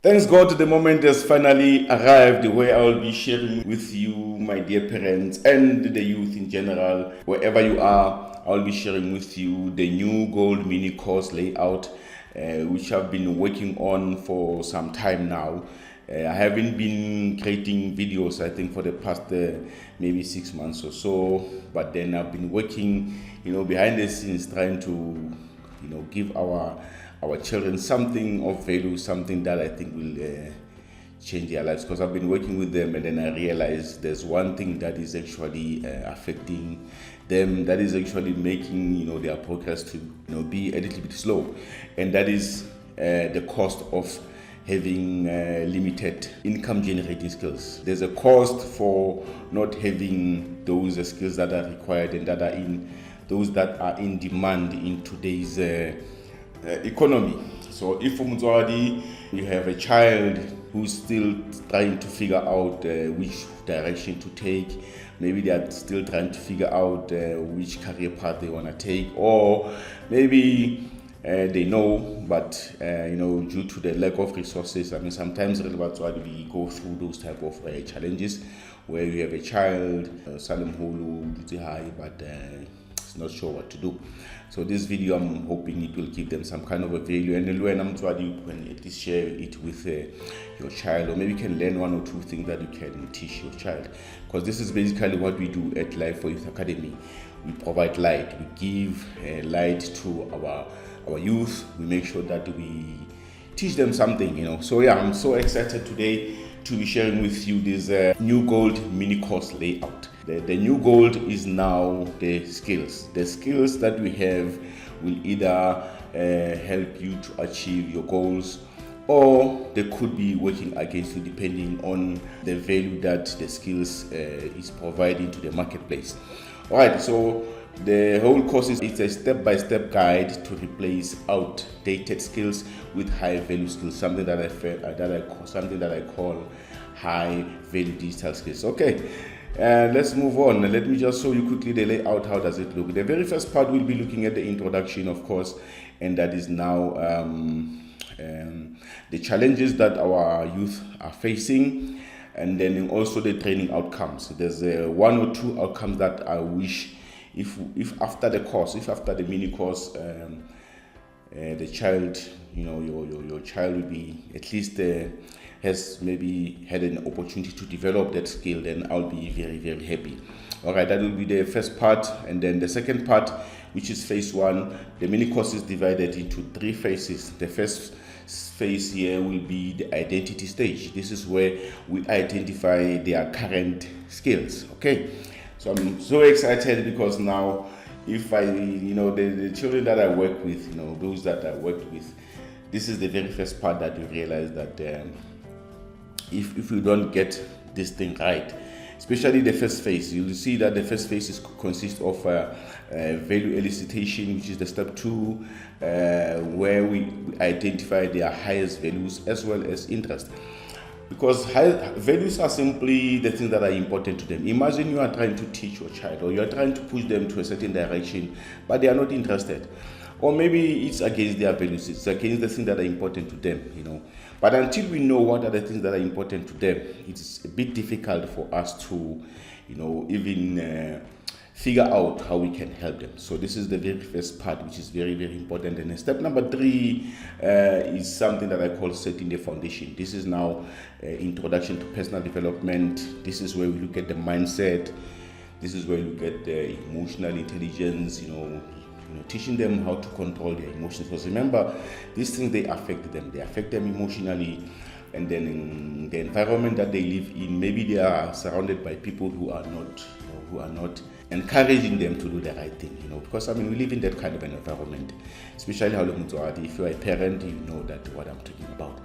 Thanks God, the moment has finally arrived where I will be sharing with you, my dear parents, and the youth in general, wherever you are. I will be sharing with you the new gold mini course layout, which I've been working on for some time now. I haven't been creating videos, I think, for the past maybe 6 months or so, but then I've been working, behind the scenes, trying to, give our children something of value, something that I think will change their lives. Because I've been working with them, and then I realized there's one thing that is actually affecting them, that is actually making their progress to be a little bit slow, and that is the cost of having limited income generating skills. There's a cost for not having those skills that are required and that are in demand in today's economy. So if you have a child who's still trying to figure out which direction to take, maybe they are still trying to figure out which career path they want to take, or maybe they know, but due to the lack of resources, sometimes we go through those type of challenges where you have a child, but it's not sure what to do. So this video, I'm hoping it will give them some kind of a value, and when you can at least share it with your child, or maybe you can learn one or two things that you can teach your child, because this is basically what we do at Life for Youth Academy. We provide light. We give light to our youth. We make sure that we teach them something, So yeah, I'm so excited today to be sharing with you this new gold mini course layout. The new gold is now the skills. The skills that we have will either help you to achieve your goals, or they could be working against you depending on the value that the skills is providing to the marketplace. Alright, so the whole course is a step-by-step guide to replace outdated skills with high-value skills. Something that I call high-value digital skills. Okay, let's move on. Let me just show you quickly the layout. How does it look? The very first part, we'll be looking at the introduction, of course, and that is now the challenges that our youth are facing, and then also the training outcomes. There's one or two outcomes that I wish, if after the mini course, the child, your child will be at least has maybe had an opportunity to develop that skill, then I'll be very, very happy. All right, that will be the first part. And then the second part, which is phase one, the mini course is divided into 3 phases. The first phase here will be the identity stage. This is where we identify their current skills. Okay, so I'm so excited because now, if the children that I work with, those that I worked with, this is the very first part that you realize that if you don't get this thing right, especially the first phase, you'll see that the first phase consists of value elicitation, which is the step 2, where we identify their highest values as well as interest. Because values are simply the things that are important to them. Imagine you are trying to teach your child, or you are trying to push them to a certain direction, but they are not interested. Or maybe it's against their values, it's against the things that are important to them, But until we know what are the things that are important to them, it's a bit difficult for us to, even figure out how we can help them. So this is the very first part, which is very, very important. And step number 3 is something that I call setting the foundation. This is now introduction to personal development. This is where we look at the mindset. This is where we look at the emotional intelligence, teaching them how to control their emotions. Because remember, these things, they affect them emotionally. And then in the environment that they live in, maybe they are surrounded by people who are not encouraging them to do the right thing, because we live in that kind of an environment, especially if you're a parent, you know that what I'm talking about.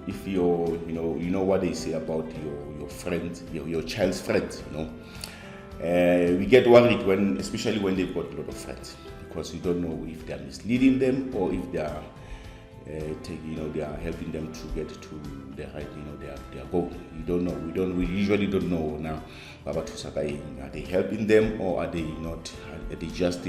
If you know what they say about your friends, your child's friends, we get worried especially when they've got a lot of friends, because you don't know if they're misleading them or if they are they are helping them to get to their right, their goal. You don't know. We usually don't know now. Are they helping them, or are they not? Are they just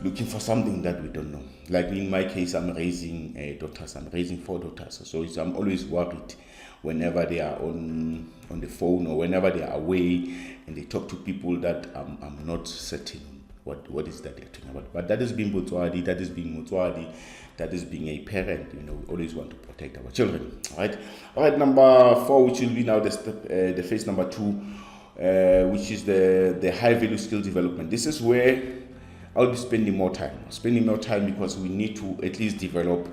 looking for something that we don't know. Like in my case, I'm raising daughters. I'm raising 4 daughters. So I'm always worried whenever they are on the phone or whenever they are away and they talk to people that I'm not certain what is that they're talking about. But that is being Botswadi, that is being Motswadi, that is being a parent. We always want to protect our children. All right. Number 4, which will be now the phase number 2, which is the high value skill development. This is where I'll be spending more time because we need to at least develop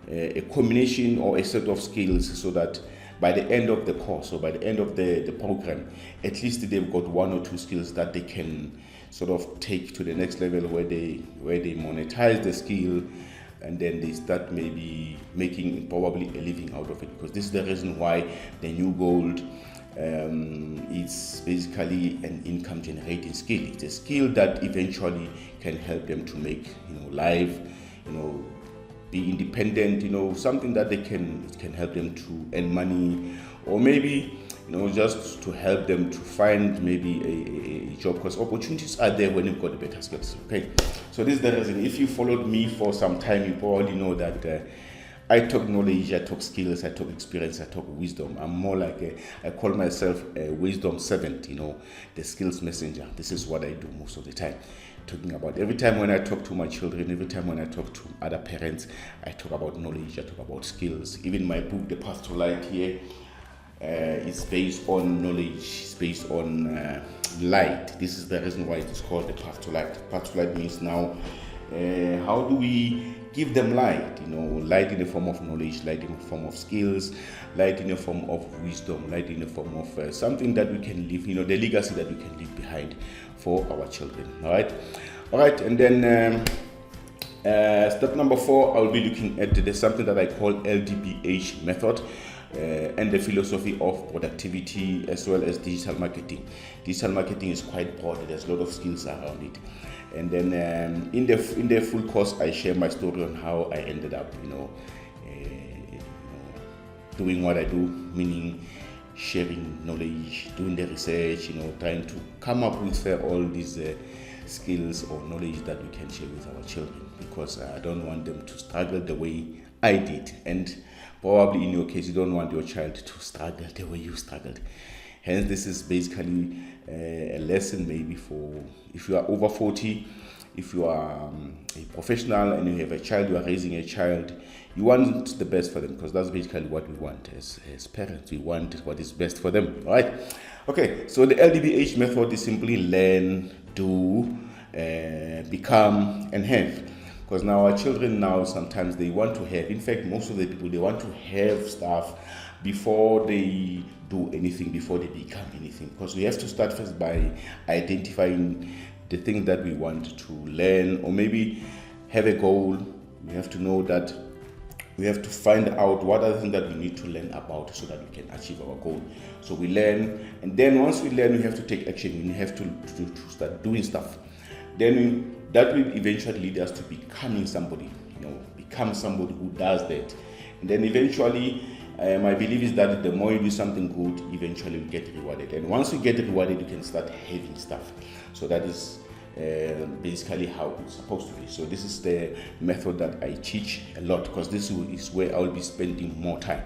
a combination or a set of skills so that by the end of the course or by the end of the program, at least they've got 1 or 2 skills that they can sort of take to the next level where they monetize the skill, and then they start maybe making probably a living out of it, because this is the reason why the new gold is basically an income generating skill. It's a skill that eventually can help them to make life, be independent, something that they can help them to earn money, or maybe just to help them to find maybe a job, because opportunities are there when you've got the better skills. Okay, so this is the reason. If you followed me for some time, you probably know that I talk knowledge, I talk skills, I talk experience, I talk wisdom. I'm more like I call myself a wisdom servant, the skills messenger. This is what I do most of the time. Talking about every time when I talk to my children, every time when I talk to other parents, I talk about knowledge, I talk about skills. Even my book, The Path to Light here, is based on knowledge, it's based on light. This is the reason why it is called The Path to Light. Path to Light means now, how do we give them light? Light in the form of knowledge, light in the form of skills, light in the form of wisdom, light in the form of something that we can leave, the legacy that we can leave behind for our children. All right. And then step number 4, I'll be looking at there's something that I call LDBH method. And the philosophy of productivity, as well as digital marketing. Digital marketing is quite broad. There's a lot of skills around it. And then in the full course, I share my story on how I ended up, doing what I do, meaning sharing knowledge, doing the research, trying to come up with all these skills or knowledge that we can share with our children, because I don't want them to struggle the way I did. And probably in your case, you don't want your child to struggle the way you struggled. Hence, this is basically a lesson maybe for if you are over 40, if you are a professional and you have a child, you are raising a child, you want the best for them, because that's basically what we want as parents. We want what is best for them, all right? Okay, so the LDBH method is simply learn, do, become, and have. Because now our children sometimes they want to have, in fact, most of the people, they want to have stuff before they do anything, before they become anything. Because we have to start first by identifying the things that we want to learn, or maybe have a goal. We have to know that we have to find out what are the things that we need to learn about so that we can achieve our goal. So we learn, and then once we learn, we have to take action. We have to start doing stuff. Then that will eventually lead us to becoming somebody, become somebody who does that. And then eventually, my belief is that the more you do something good, eventually you get rewarded. And once you get rewarded, you can start having stuff. So that is basically how it's supposed to be. So this is the method that I teach a lot, because this is where I'll be spending more time.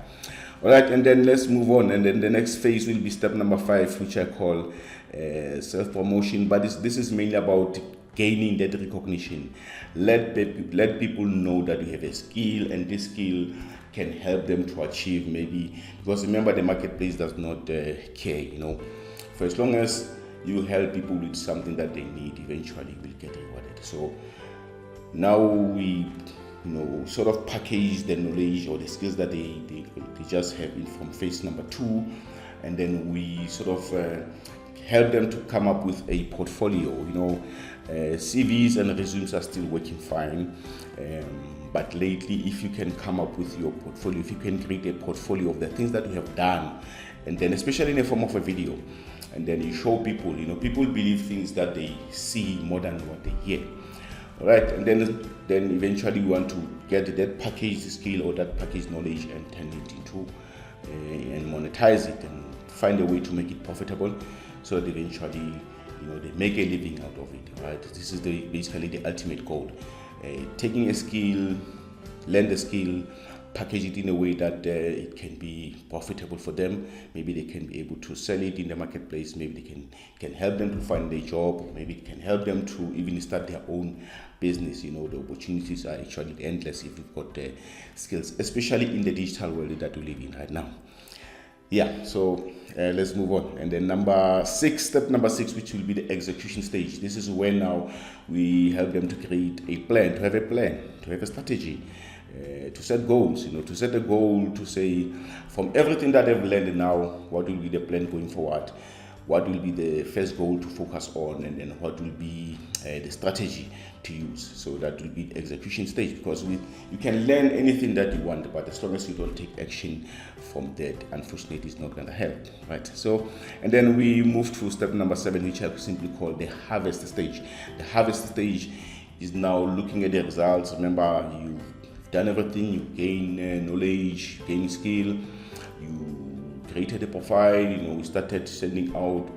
All right, and then let's move on. And then the next phase will be step number 5, which I call self-promotion. But this is mainly about gaining that recognition. Let people know that you have a skill, and this skill can help them to achieve maybe, because remember, the marketplace does not care, for as long as you help people with something that they need, eventually you will get rewarded. So now we sort of package the knowledge or the skills that they just have from phase number 2, and then we sort of help them to come up with a portfolio. CVs and resumes are still working fine, but lately, if you can come up with your portfolio, if you can create a portfolio of the things that you have done, and then especially in the form of a video, and then you show people, people believe things that they see more than what they hear. All right, and then eventually we want to get that package skill or that package knowledge and turn it into and monetize it and find a way to make it profitable, so that eventually they make a living out of it, right? This is basically the ultimate goal. Taking a skill, learn the skill, package it in a way that it can be profitable for them. Maybe they can be able to sell it in the marketplace. Maybe they can help them to find a job. Maybe it can help them to even start their own business. The opportunities are actually endless if you've got skills, especially in the digital world that we live in right now. Yeah, so let's move on. And then step number six, which will be the execution stage. This is where now we help them to create a plan, to have a strategy, to set goals, to set a goal, to say from everything that they've learned now, what will be the plan going forward? What will be the first goal to focus on, and then what will be the strategy to use? So that will be the execution stage, because you can learn anything that you want, but as long as you don't take action from that, unfortunately, it's not going to help, right? So, and then we move to step number 7, which I simply call the harvest stage. The harvest stage is now looking at the results. Remember, you've done everything, you gain knowledge, gain skill, you created a profile, we started sending out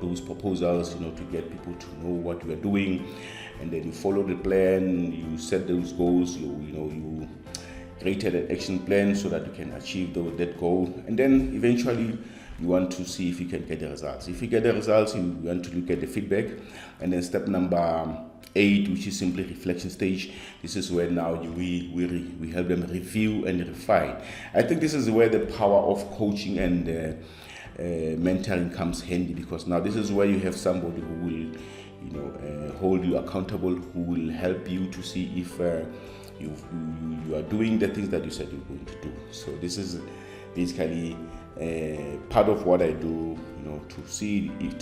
those proposals, to get people to know what we are doing, and then you follow the plan, you set those goals, you created an action plan so that you can achieve that goal, and then eventually you want to see if you can get the results. If you get the results, you want to look at the feedback, and then step number 8, which is simply reflection stage. This is where now we help them review and refine. I think this is where the power of coaching and mentoring comes handy, because now this is where you have somebody who will hold you accountable, who will help you to see if you are doing the things that you said you're going to do. So this is basically part of what I do, to see to it,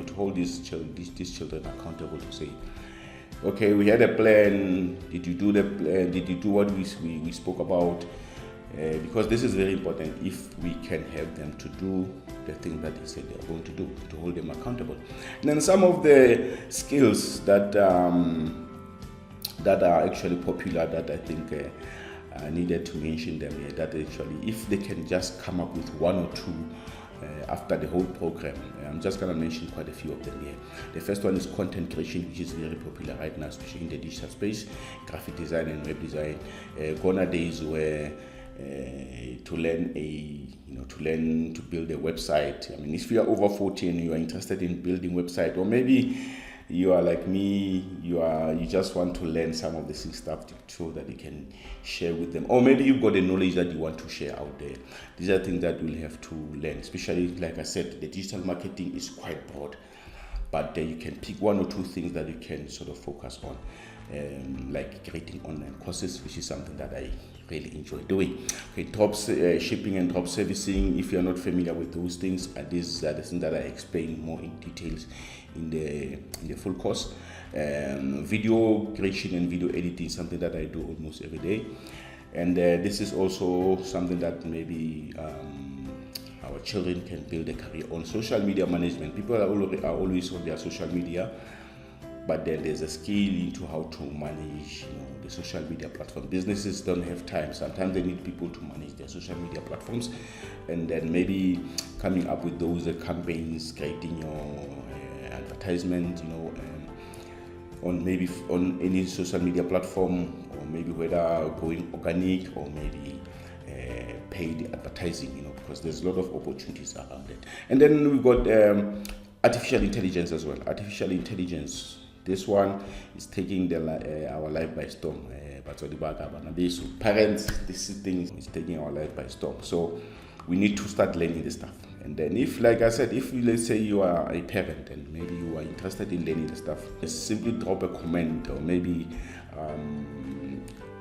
to hold these children accountable, to say, okay, we had a plan. Did you do the plan? Did you do what we spoke about? Because this is very important. If we can help them to do the thing that they said they are going to do, to hold them accountable. And then some of the skills that are actually popular, that I think I needed to mention them here, that actually, if they can just come up with one or two after the whole program, I'm just going to mention quite a few of them here. The first one is content creation, which is very popular right now, especially in the digital space, graphic design and web design. Gone are days where to learn to build a website. I mean, if you are over 40 and you are interested in building website, or maybe you are like me, you just want to learn some of the stuff so that you can share with them, or maybe you've got the knowledge that you want to share out there. These are things that you'll have to learn, especially, like I said, the digital marketing is quite broad, but you can pick one or two things that you can sort of focus on, like creating online courses, which is something that I really enjoy doing. Okay, drop shipping and drop servicing. If you're not familiar with those things, these are the things that I explain more in details in the full course. Video creation and video editing, something that I do almost every day, and this is also something that maybe our children can build a career on. Social media management. People are always on their social media, but then there's a skill into how to manage the social media platform. Businesses don't have time. Sometimes they need people to manage their social media platforms, and then maybe coming up with those campaigns, creating your advertisement, on any social media platform, or maybe whether going organic or maybe paid advertising, because there's a lot of opportunities around it. And then we've got artificial intelligence as well. Artificial intelligence, this one is taking our life by storm. Parents, this thing is taking our life by storm. So we need to start learning this stuff. And then if, like I said, if let's say you are a parent and maybe you are interested in learning the stuff, just simply drop a comment, or maybe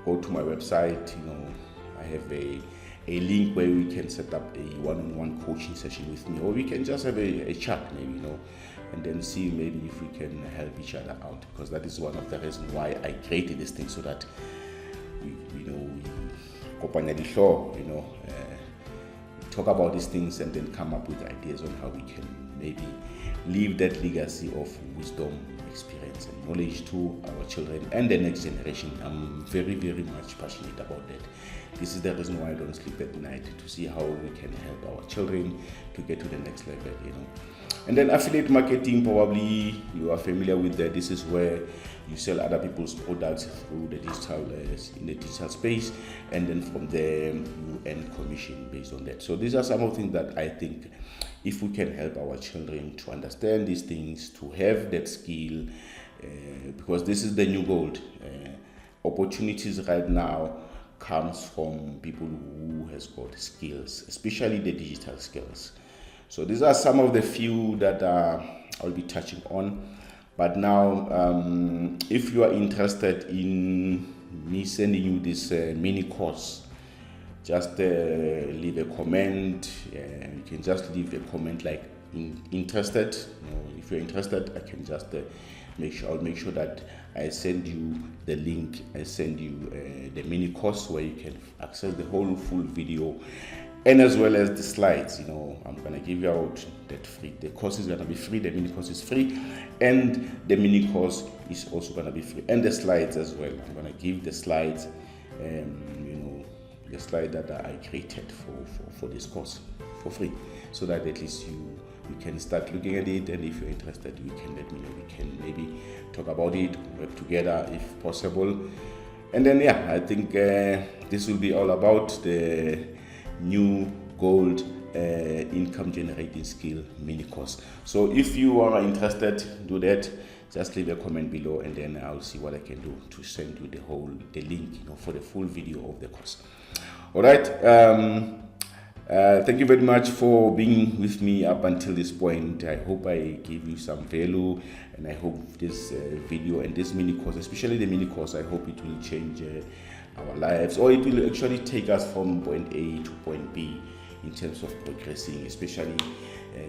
go to my website. I have a link where we can set up a one-on-one coaching session with me, or we can just have a chat maybe, and then see maybe if we can help each other out, because that is one of the reasons why I created this thing, so that we talk about these things and then come up with ideas on how we can maybe leave that legacy of wisdom, experience and knowledge to our children and the next generation. I'm very, very much passionate about that. This is the reason why I don't sleep at night, to see how we can help our children to get to the next level. And then affiliate marketing, probably you are familiar with that. This is where you sell other people's products through the digital in the digital space, and then from there you earn commission based on that. So these are some of the things that I think, if we can help our children to understand these things, to have that skill, because this is the new gold. Opportunities right now comes from people who has got skills, especially the digital skills. So these are some of the few that I'll be touching on. But now, if you are interested in me sending you this mini course, just leave a comment. You can just leave a comment like interested. If you're interested, I can just I'll make sure that I send you the link. I send you the mini course where you can access the whole full video, and as well as the slides. I'm gonna give you out that free. The course is gonna be free. The mini course is free, and the mini course is also gonna be free, and the slides as well. I'm gonna give the slides, the slide that I created for this course for free, so that at least you can start looking at it, and if you're interested, you can let me know. We can maybe talk about it, work together if possible. And then I think this will be all about the new gold income generating skill mini course. So if you are interested, do that. Just leave a comment below, and then I'll see what I can do to send you the link for the full video of the course. All right. Thank you very much for being with me up until this point. I hope I gave you some value, and I hope this video and this mini course, especially the mini course, I hope it will change our lives, or it will actually take us from point A to point B in terms of progressing, especially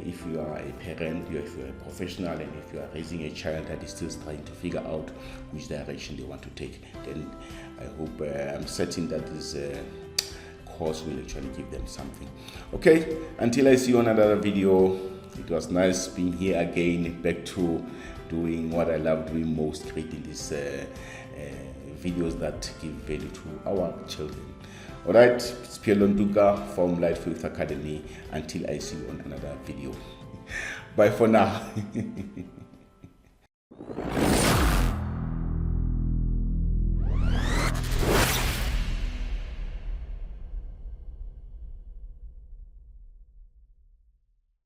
if you are a parent, if you are a professional, and if you are raising a child that is still trying to figure out which direction they want to take. Then I hope, I'm certain that this course will actually give them something. Okay, until I see you on another video, it was nice being here again, back to doing what I love doing most, creating these videos that give value to our children. All right, it's Pierre Londuka from Light Faith Academy. Until I see you on another video. Bye for now.